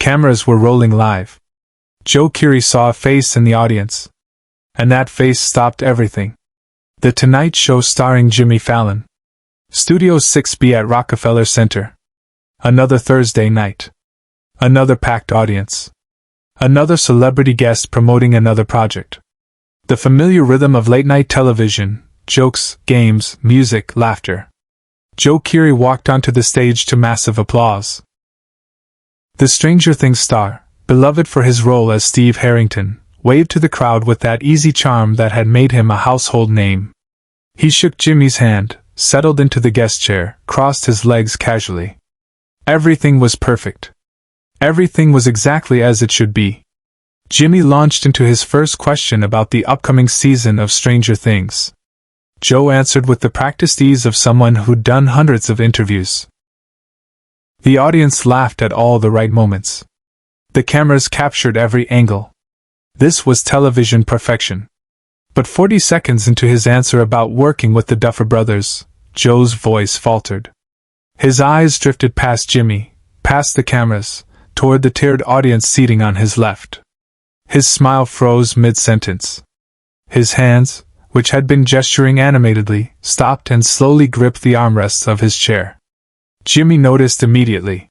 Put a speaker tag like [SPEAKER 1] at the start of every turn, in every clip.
[SPEAKER 1] cameras were rolling live. Joe Keery saw a face in the audience. And that face stopped everything. The Tonight Show starring Jimmy Fallon. Studio 6B at Rockefeller Center. Another Thursday night. Another packed audience. Another celebrity guest promoting another project. The familiar rhythm of late-night television, jokes, games, music, laughter. Joe Keery walked onto the stage to massive applause. The Stranger Things star, beloved for his role as Steve Harrington, waved to the crowd with that easy charm that had made him a household name. He shook Jimmy's hand, settled into the guest chair, crossed his legs casually. Everything was perfect. Everything was exactly as it should be. Jimmy launched into his first question about the upcoming season of Stranger Things. Joe answered with the practiced ease of someone who'd done hundreds of interviews. The audience laughed at all the right moments. The cameras captured every angle. This was television perfection. But 40 seconds into his answer about working with the Duffer Brothers, Joe's voice faltered. His eyes drifted past Jimmy, past the cameras, toward the tiered audience seating on his left. His smile froze mid-sentence. His hands, which had been gesturing animatedly, stopped and slowly gripped the armrests of his chair. Jimmy noticed immediately.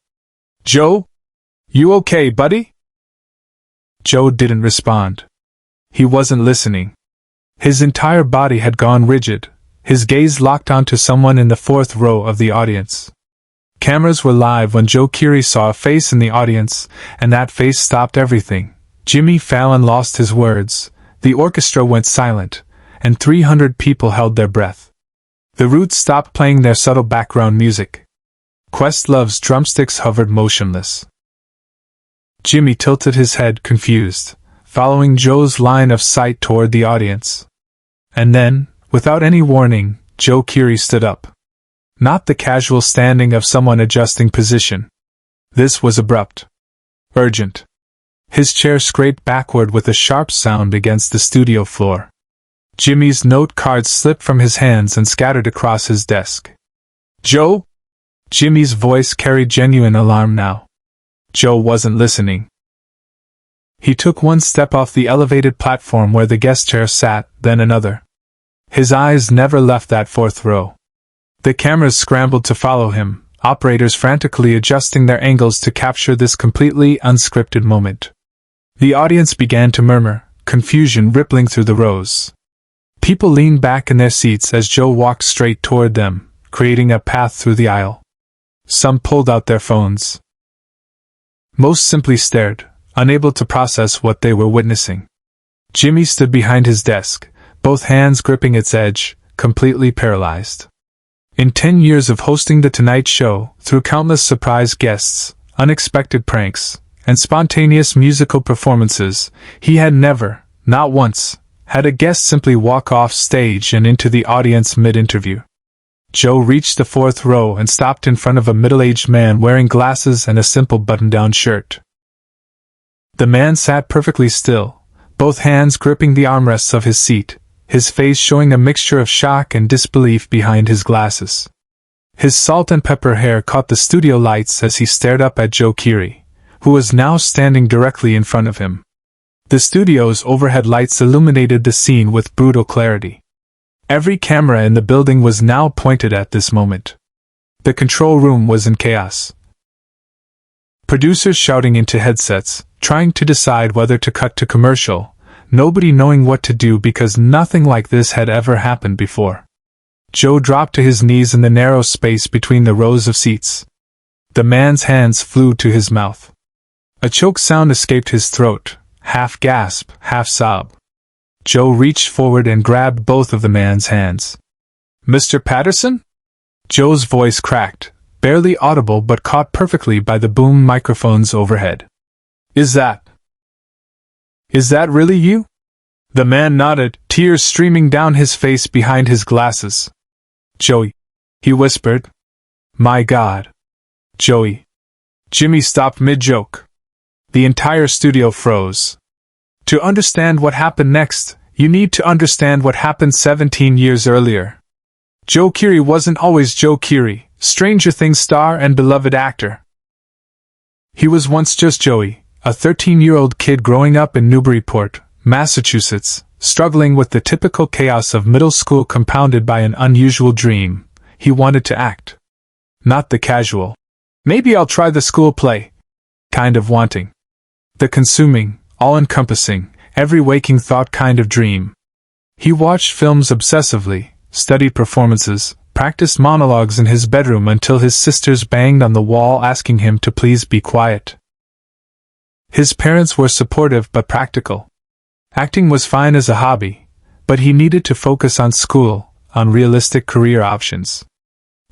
[SPEAKER 1] "Joe? You okay, buddy?" Joe didn't respond. He wasn't listening. His entire body had gone rigid, his gaze locked onto someone in the fourth row of the audience. Cameras were live when Joe Keery saw a face in the audience, and that face stopped everything. Jimmy Fallon lost his words, the orchestra went silent, and 300 people held their breath. The Roots stopped playing their subtle background music. Questlove's drumsticks hovered motionless. Jimmy tilted his head, confused, following Joe's line of sight toward the audience. And then, without any warning, Joe Keery stood up. Not the casual standing of someone adjusting position. This was abrupt. Urgent. His chair scraped backward with a sharp sound against the studio floor. Jimmy's note cards slipped from his hands and scattered across his desk. "Joe?" Jimmy's voice carried genuine alarm now. Joe wasn't listening. He took one step off the elevated platform where the guest chair sat, then another. His eyes never left that fourth row. The cameras scrambled to follow him, operators frantically adjusting their angles to capture this completely unscripted moment. The audience began to murmur, confusion rippling through the rows. People leaned back in their seats as Joe walked straight toward them, creating a path through the aisle. Some pulled out their phones. Most simply stared, unable to process what they were witnessing. Jimmy stood behind his desk, both hands gripping its edge, completely paralyzed. In 10 years of hosting The Tonight Show, through countless surprise guests, unexpected pranks, and spontaneous musical performances, he had never, not once, had a guest simply walk off stage and into the audience mid-interview. Joe reached the fourth row and stopped in front of a middle-aged man wearing glasses and a simple button-down shirt. The man sat perfectly still, both hands gripping the armrests of his seat, his face showing a mixture of shock and disbelief behind his glasses. His salt and pepper hair caught the studio lights as he stared up at Joe Keery, who was now standing directly in front of him. The studio's overhead lights illuminated the scene with brutal clarity. Every camera in the building was now pointed at this moment. The control room was in chaos. Producers shouting into headsets, trying to decide whether to cut to commercial, nobody knowing what to do because nothing like this had ever happened before. Joe dropped to his knees in the narrow space between the rows of seats. The man's hands flew to his mouth. A choke sound escaped his throat, half gasp, half sob. Joe reached forward and grabbed both of the man's hands. "Mr. Patterson?" Joe's voice cracked, barely audible but caught perfectly by the boom microphones overhead. Is that really you?" The man nodded, tears streaming down his face behind his glasses. "Joey," he whispered. "My God. Joey." Jimmy stopped mid-joke. The entire studio froze. To understand what happened next, you need to understand what happened 17 years earlier. Joe Keery wasn't always Joe Keery, Stranger Things star and beloved actor. He was once just Joey, a 13-year-old kid growing up in Newburyport, Massachusetts, struggling with the typical chaos of middle school compounded by an unusual dream. He wanted to act. Not the casual, "maybe I'll try the school play" kind of wanting. The consuming, all-encompassing, every waking thought kind of dream. He watched films obsessively, studied performances, practiced monologues in his bedroom until his sisters banged on the wall asking him to please be quiet. His parents were supportive but practical. Acting was fine as a hobby, but he needed to focus on school, on realistic career options.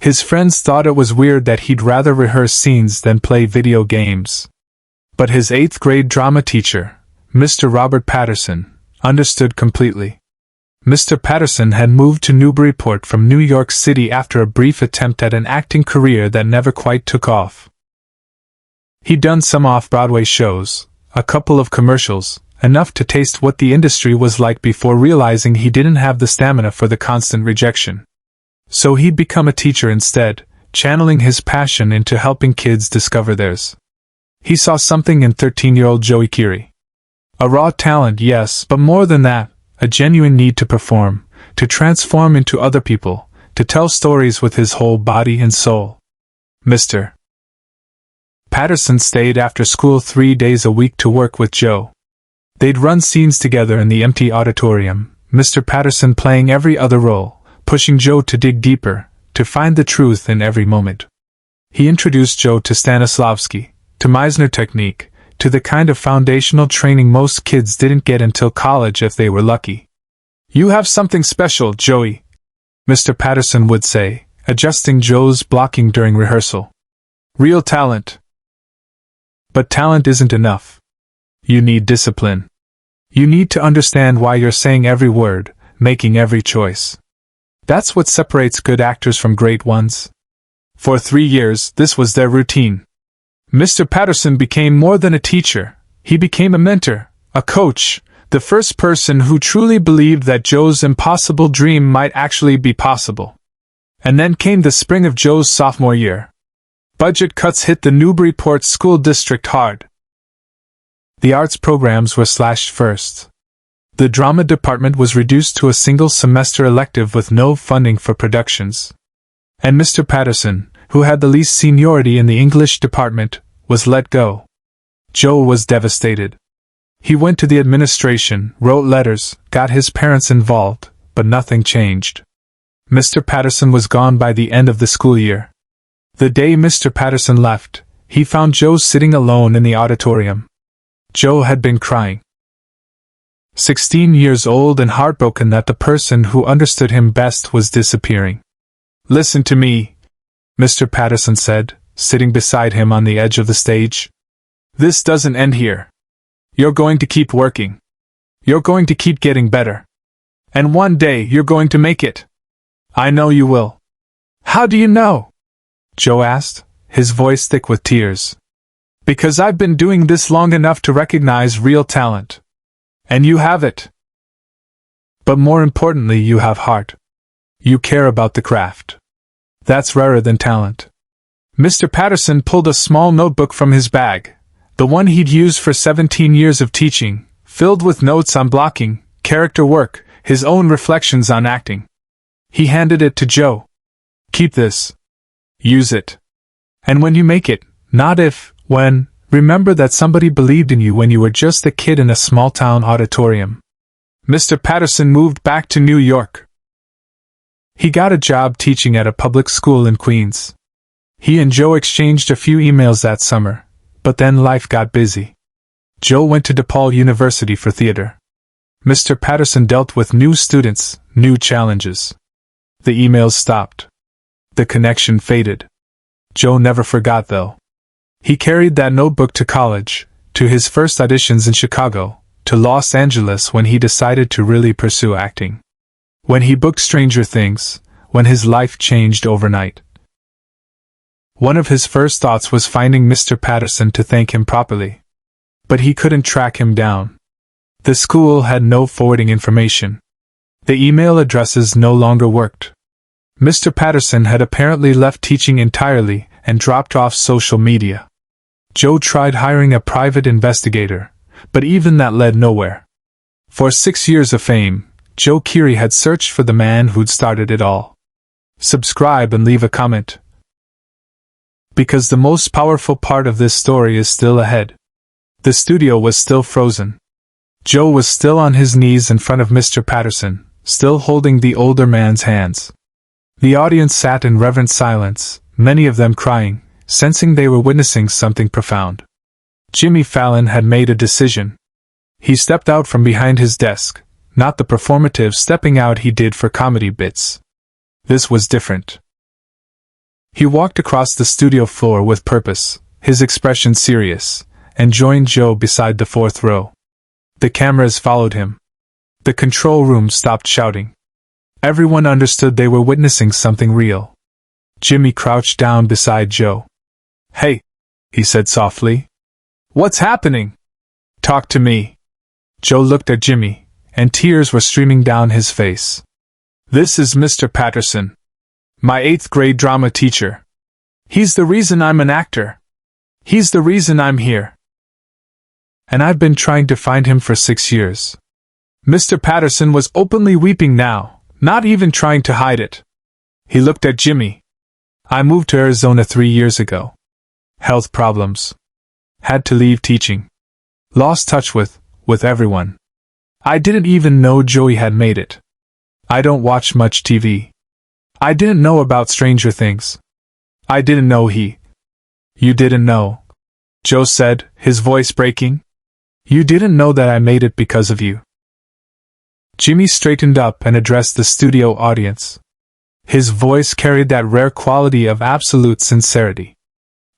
[SPEAKER 1] His friends thought it was weird that he'd rather rehearse scenes than play video games. But his 8th grade drama teacher, Mr. Robert Patterson, understood completely. Mr. Patterson had moved to Newburyport from New York City after a brief attempt at an acting career that never quite took off. He'd done some off-Broadway shows, a couple of commercials, enough to taste what the industry was like before realizing he didn't have the stamina for the constant rejection. So he'd become a teacher instead, channeling his passion into helping kids discover theirs. He saw something in 13-year-old Joey Keery. A raw talent, yes, but more than that, a genuine need to perform, to transform into other people, to tell stories with his whole body and soul. Mr. Patterson stayed after school 3 days a week to work with Joe. They'd run scenes together in the empty auditorium, Mr. Patterson playing every other role, pushing Joe to dig deeper, to find the truth in every moment. He introduced Joe to Stanislavski, to Meisner technique, to the kind of foundational training most kids didn't get until college if they were lucky. "You have something special, Joey," Mr. Patterson would say, adjusting Joe's blocking during rehearsal. "Real talent. But talent isn't enough. You need discipline. You need to understand why you're saying every word, making every choice. That's what separates good actors from great ones." For 3 years, this was their routine. Mr. Patterson became more than a teacher. He became a mentor, a coach, the first person who truly believed that Joe's impossible dream might actually be possible. And then came the spring of Joe's sophomore year. Budget cuts hit the Newburyport School District hard. The arts programs were slashed first. The drama department was reduced to a single-semester elective with no funding for productions. And Mr. Patterson, who had the least seniority in the English department, was let go. Joe was devastated. He went to the administration, wrote letters, got his parents involved, but nothing changed. Mr. Patterson was gone by the end of the school year. The day Mr. Patterson left, he found Joe sitting alone in the auditorium. Joe had been crying. 16 years old and heartbroken that the person who understood him best was disappearing. "Listen to me," Mr. Patterson said, sitting beside him on the edge of the stage. "This doesn't end here. You're going to keep working. You're going to keep getting better. And one day you're going to make it. I know you will." "How do you know?" Joe asked, his voice thick with tears. "Because I've been doing this long enough to recognize real talent. And you have it. But more importantly, you have heart. You care about the craft. That's rarer than talent." Mr. Patterson pulled a small notebook from his bag, the one he'd used for 17 years of teaching, filled with notes on blocking, character work, his own reflections on acting. He handed it to Joe. "Keep this. Use it. And when you make it, not if, when, remember that somebody believed in you when you were just a kid in a small-town auditorium." Mr. Patterson moved back to New York. He got a job teaching at a public school in Queens. He and Joe exchanged a few emails that summer, but then life got busy. Joe went to DePaul University for theater. Mr. Patterson dealt with new students, new challenges. The emails stopped. The connection faded. Joe never forgot, though. He carried that notebook to college, to his first auditions in Chicago, to Los Angeles when he decided to really pursue acting. When he booked Stranger Things, when his life changed overnight. One of his first thoughts was finding Mr. Patterson to thank him properly. But he couldn't track him down. The school had no forwarding information. The email addresses no longer worked. Mr. Patterson had apparently left teaching entirely and dropped off social media. Joe tried hiring a private investigator, but even that led nowhere. For 6 years of fame, Joe Keery had searched for the man who'd started it all. Subscribe and leave a comment, because the most powerful part of this story is still ahead. The studio was still frozen. Joe was still on his knees in front of Mr. Patterson, still holding the older man's hands. The audience sat in reverent silence, many of them crying, sensing they were witnessing something profound. Jimmy Fallon had made a decision. He stepped out from behind his desk, not the performative stepping out he did for comedy bits. This was different. He walked across the studio floor with purpose, his expression serious, and joined Joe beside the fourth row. The cameras followed him. The control room stopped shouting. Everyone understood they were witnessing something real. Jimmy crouched down beside Joe. "Hey," he said softly. "What's happening? Talk to me." Joe looked at Jimmy, and tears were streaming down his face. "This is Mr. Patterson, my 8th grade drama teacher. He's the reason I'm an actor. He's the reason I'm here. And I've been trying to find him for 6 years." Mr. Patterson was openly weeping now, not even trying to hide it. He looked at Jimmy. "I moved to Arizona 3 years ago. Health problems. Had to leave teaching. Lost touch with everyone. I didn't even know Joey had made it. I don't watch much TV. I didn't know about Stranger Things. I didn't know he." "You didn't know," Joe said, his voice breaking. "You didn't know that I made it because of you." Jimmy straightened up and addressed the studio audience. His voice carried that rare quality of absolute sincerity.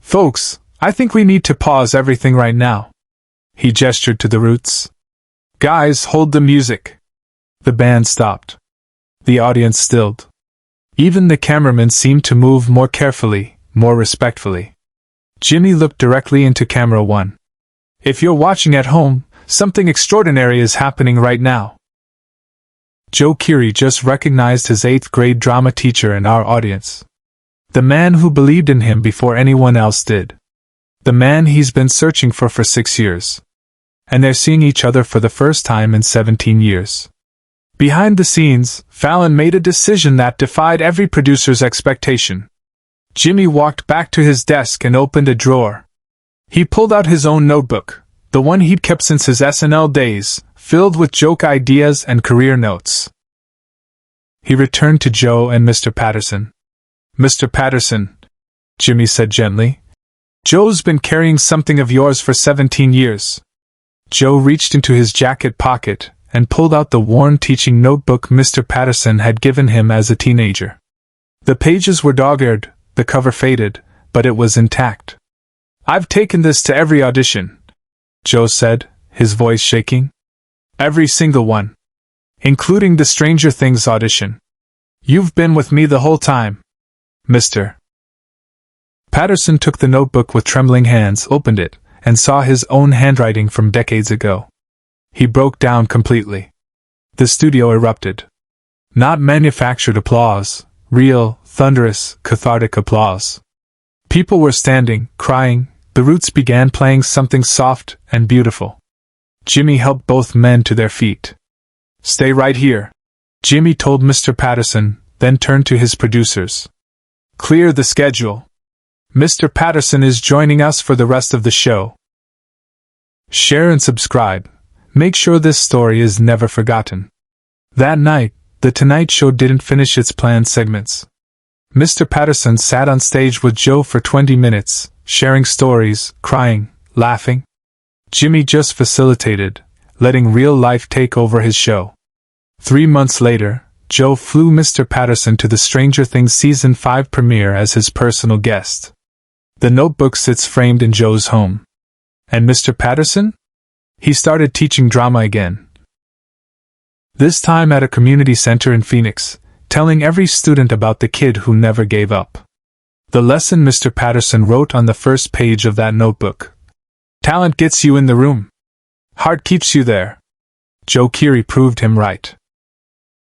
[SPEAKER 1] "Folks, I think we need to pause everything right now." He gestured to the roots. "Guys, hold the music." The band stopped. The audience stilled. Even the cameraman seemed to move more carefully, more respectfully. Jimmy looked directly into camera 1. "If you're watching at home, something extraordinary is happening right now." Joe Keery just recognized his 8th grade drama teacher in our audience. The man who believed in him before anyone else did. The man he's been searching for 6 years. And they're seeing each other for the first time in 17 years. Behind the scenes, Fallon made a decision that defied every producer's expectation. Jimmy walked back to his desk and opened a drawer. He pulled out his own notebook, the one he'd kept since his SNL days, filled with joke ideas and career notes. He returned to Joe and Mr. Patterson. "Mr. Patterson," Jimmy said gently, "Joe's been carrying something of yours for 17 years. Joe reached into his jacket pocket and pulled out the worn teaching notebook Mr. Patterson had given him as a teenager. The pages were dog-eared, the cover faded, but it was intact. "I've taken this to every audition," Joe said, his voice shaking. "Every single one. Including the Stranger Things audition. You've been with me the whole time, Mr. Patterson took the notebook with trembling hands, opened it, and saw his own handwriting from decades ago. He broke down completely. The studio erupted. Not manufactured applause, real, thunderous, cathartic applause. People were standing, crying. The Roots began playing something soft and beautiful. Jimmy helped both men to their feet. "Stay right here," Jimmy told Mr. Patterson, then turned to his producers. "Clear the schedule. Mr. Patterson is joining us for the rest of the show." Share and subscribe. Make sure this story is never forgotten. That night, The Tonight Show didn't finish its planned segments. Mr. Patterson sat on stage with Joe for 20 minutes, sharing stories, crying, laughing. Jimmy just facilitated, letting real life take over his show. 3 months later, Joe flew Mr. Patterson to the Stranger Things Season 5 premiere as his personal guest. The notebook sits framed in Joe's home. And Mr. Patterson? He started teaching drama again. This time at a community center in Phoenix, telling every student about the kid who never gave up. The lesson Mr. Patterson wrote on the first page of that notebook. Talent gets you in the room. Heart keeps you there. Joe Keery proved him right.